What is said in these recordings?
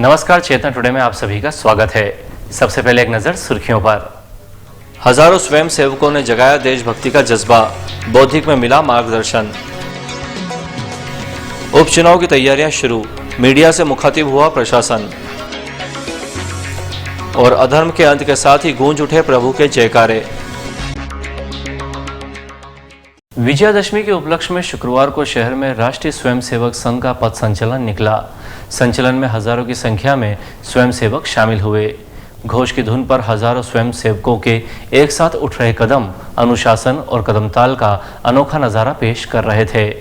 नमस्कार, चेतना टुडे में आप सभी का स्वागत है। सबसे पहले एक नजर सुर्खियों पर। हजारों स्वयं सेवकों ने जगाया देशभक्ति का जज्बा, बौद्धिक में मिला मार्गदर्शन। उपचुनाव की तैयारियां शुरू, मीडिया से मुखातिब हुआ प्रशासन। और अधर्म के अंत के साथ ही गूंज उठे प्रभु के जयकारे। विजयादशमी के उपलक्ष्य में शुक्रवार को शहर में राष्ट्रीय स्वयंसेवक संघ का पथ संचलन निकला। संचलन में हजारों की संख्या में स्वयंसेवक शामिल हुए। घोष की धुन पर हजारों स्वयंसेवकों के एक साथ उठ रहे कदम अनुशासन और कदमताल का अनोखा नजारा पेश कर रहे थे।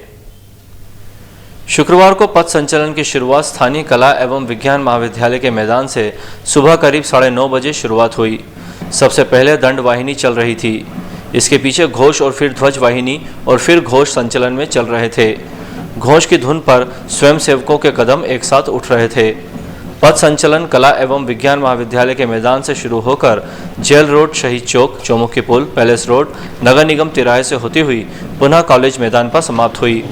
शुक्रवार को पथ संचलन की शुरुआत स्थानीय कला एवं विज्ञान महाविद्यालय के मैदान से सुबह करीब 9:30 बजे शुरुआत हुई। सबसे पहले दंड वाहिनी चल रही थी। इसके पीछे घोष और फिर ध्वज वाहिनी और फिर घोष संचलन में चल रहे थे। घोष की धुन पर स्वयंसेवकों के कदम एक साथ उठ रहे थे। पथ संचलन कला एवं विज्ञान महाविद्यालय के मैदान से शुरू होकर जेल रोड, शहीद चौक, चौमुखी पुल, पैलेस रोड, नगर निगम तिराहे से होती हुई पुनः कॉलेज मैदान पर समाप्त हुई।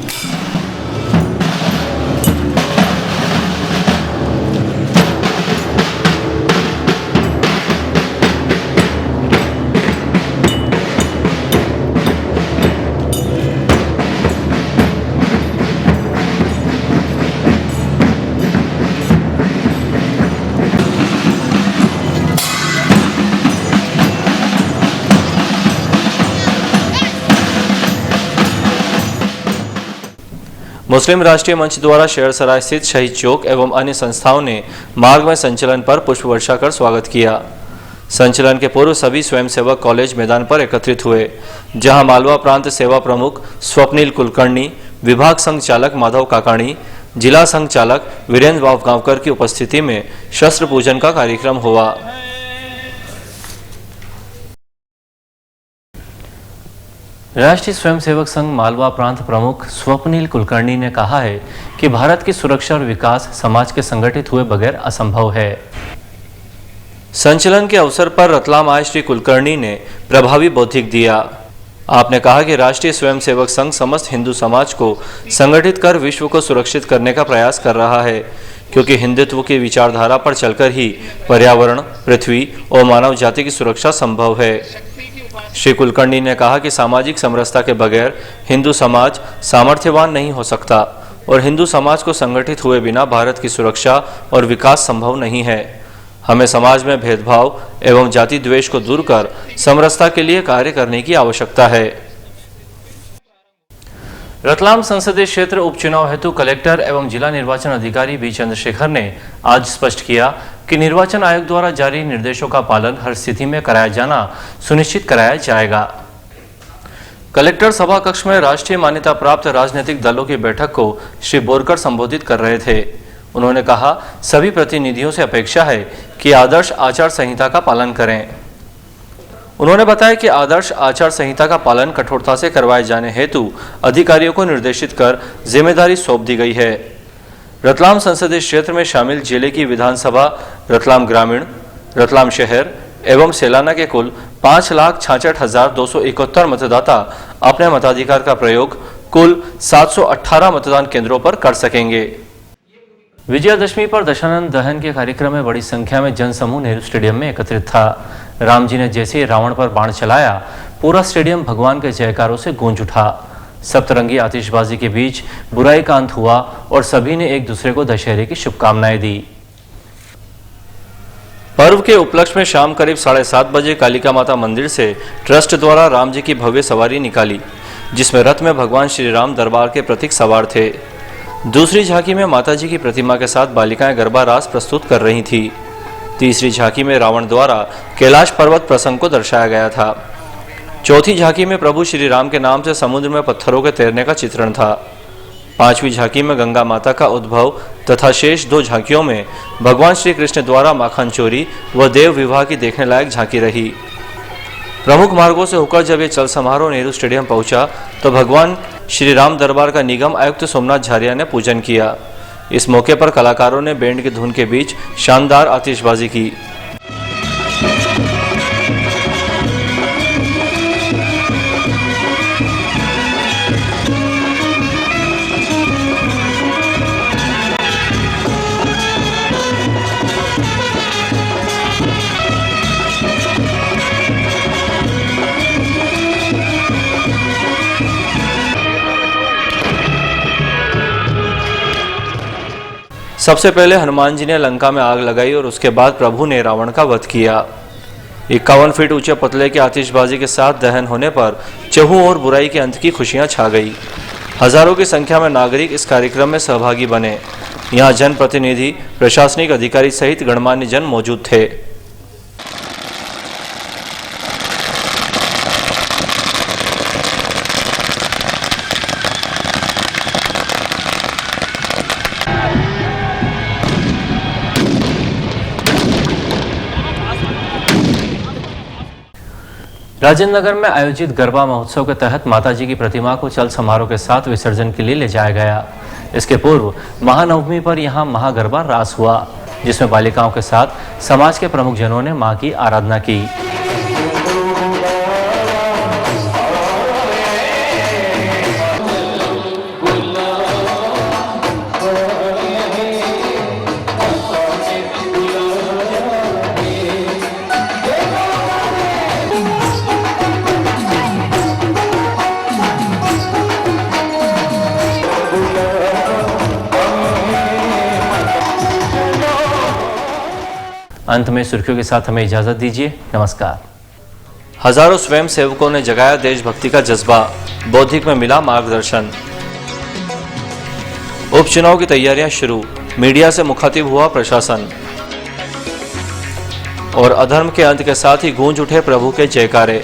मुस्लिम राष्ट्रीय मंच द्वारा शेरसराय स्थित शहीद चौक एवं अन्य संस्थाओं ने मार्ग में संचलन पर पुष्प वर्षा कर स्वागत किया। संचलन के पूर्व सभी स्वयंसेवक कॉलेज मैदान पर एकत्रित हुए, जहां मालवा प्रांत सेवा प्रमुख स्वप्निल कुलकर्णी, विभाग संघ चालक माधव काकाणी, जिला संघ चालक वीरेंद्र वावगांवकर की उपस्थिति में शस्त्र पूजन का कार्यक्रम हुआ। राष्ट्रीय स्वयंसेवक संघ मालवा प्रांत प्रमुख स्वप्निल कुलकर्णी ने कहा है कि भारत की सुरक्षा और विकास समाज के संगठित हुए बगैर असंभव है। संचलन के अवसर पर रतलाम आए श्री कुलकर्णी ने प्रभावी बौद्धिक दिया। आपने कहा कि राष्ट्रीय स्वयंसेवक संघ समस्त हिंदू समाज को संगठित कर विश्व को सुरक्षित करने का प्रयास कर रहा है, क्योंकि हिंदुत्व की विचारधारा पर चलकर ही पर्यावरण, पृथ्वी और मानव जाति की सुरक्षा संभव है। श्री कुलकर्णी ने कहा कि सामाजिक समरसता के बगैर हिंदू समाज सामर्थ्यवान नहीं हो सकता और हिंदू समाज को संगठित हुए बिना भारत की सुरक्षा और विकास संभव नहीं है। हमें समाज में भेदभाव एवं जाति द्वेष को दूर कर समरसता के लिए कार्य करने की आवश्यकता है। रतलाम संसदीय क्षेत्र उपचुनाव हेतु कलेक्टर एवं जिला निर्वाचन अधिकारी बी चंद्रशेखर ने आज स्पष्ट किया कि निर्वाचन आयोग द्वारा जारी निर्देशों का पालन हर स्थिति में कराया जाना सुनिश्चित कराया जाएगा। कलेक्टर सभा कक्ष में राष्ट्रीय मान्यता प्राप्त राजनीतिक दलों की बैठक को श्री बोरकर संबोधित कर रहे थे। उन्होंने कहा, सभी प्रतिनिधियों से अपेक्षा है कि आदर्श आचार संहिता का पालन करें। उन्होंने बताया कि आदर्श आचार संहिता का पालन कठोरता से करवाए जाने हेतु अधिकारियों को निर्देशित कर जिम्मेदारी सौंप दी गई है। रतलाम संसदीय क्षेत्र में शामिल जिले की विधानसभा, रतलाम ग्रामीण, रतलाम शहर एवं सेलाना के कुल 5,66,271 मतदाता अपने मताधिकार का प्रयोग कुल 718 मतदान केंद्रों पर कर सकेंगे। विजयादशमी पर दशानन दहन के कार्यक्रम में बड़ी संख्या में जनसमूह नेहरू स्टेडियम में एकत्रित था। राम जी ने जैसे ही रावण पर बाण चलाया, पूरा स्टेडियम भगवान के जयकारों से गूंज उठा। सप्तरंगी आतिशबाजी के बीच बुराई का अंत हुआ और सभी ने एक दूसरे को दशहरे की शुभकामनाएं दी। पर्व के उपलक्ष्य में शाम करीब 7:30 बजे कालिका माता मंदिर से ट्रस्ट द्वारा राम जी की भव्य सवारी निकाली, जिसमें रथ में भगवान श्री राम दरबार के प्रतीक सवार थे। दूसरी झांकी में माता जी की प्रतिमा के साथ बालिकाएं गरबा रास प्रस्तुत कर रही थी। तीसरी झांकी में रावण द्वारा कैलाश पर्वत प्रसंग को दर्शाया गया था। चौथी झांकी में प्रभु श्री राम के नाम से समुद्र में पत्थरों के तैरने का चित्रण था। पांचवी झांकी में गंगा माता का उद्भव तथा शेष 2 झांकियों में भगवान श्री कृष्ण द्वारा माखन चोरी व देव विवाह की देखने लायक झांकी रही। प्रमुख मार्गों से होकर जब ये चल समारोह नेहरू स्टेडियम पहुंचा तो भगवान श्री राम दरबार का निगम आयुक्त सोमनाथ झारिया ने पूजन किया। इस मौके पर कलाकारों ने बैंड की धुन के बीच शानदार आतिशबाजी की। सबसे पहले हनुमान जी ने लंका में आग लगाई और उसके बाद प्रभु ने रावण का वध किया। 51 फीट ऊंचे पुतले के आतिशबाजी के साथ दहन होने पर चहुं ओर बुराई के अंत की खुशियां छा गई। हजारों की संख्या में नागरिक इस कार्यक्रम में सहभागी बने। यहाँ जनप्रतिनिधि, प्रशासनिक अधिकारी सहित गणमान्य जन मौजूद थे। राजेंद्र नगर में आयोजित गरबा महोत्सव के तहत माताजी की प्रतिमा को चल समारोह के साथ विसर्जन के लिए ले जाया गया। इसके पूर्व महानवमी पर यहां महागरबा रास हुआ, जिसमें बालिकाओं के साथ समाज के प्रमुख जनों ने मां की आराधना की। अंत में सुर्खियों के साथ हमें इजाजत दीजिए। नमस्कार। हजारों स्वयं सेवकों ने जगाया देशभक्ति का जज्बा, बौद्धिक में मिला मार्गदर्शन। उपचुनाव की तैयारियां शुरू, मीडिया से मुखातिब हुआ प्रशासन। और अधर्म के अंत के साथ ही गूंज उठे प्रभु के जयकारे।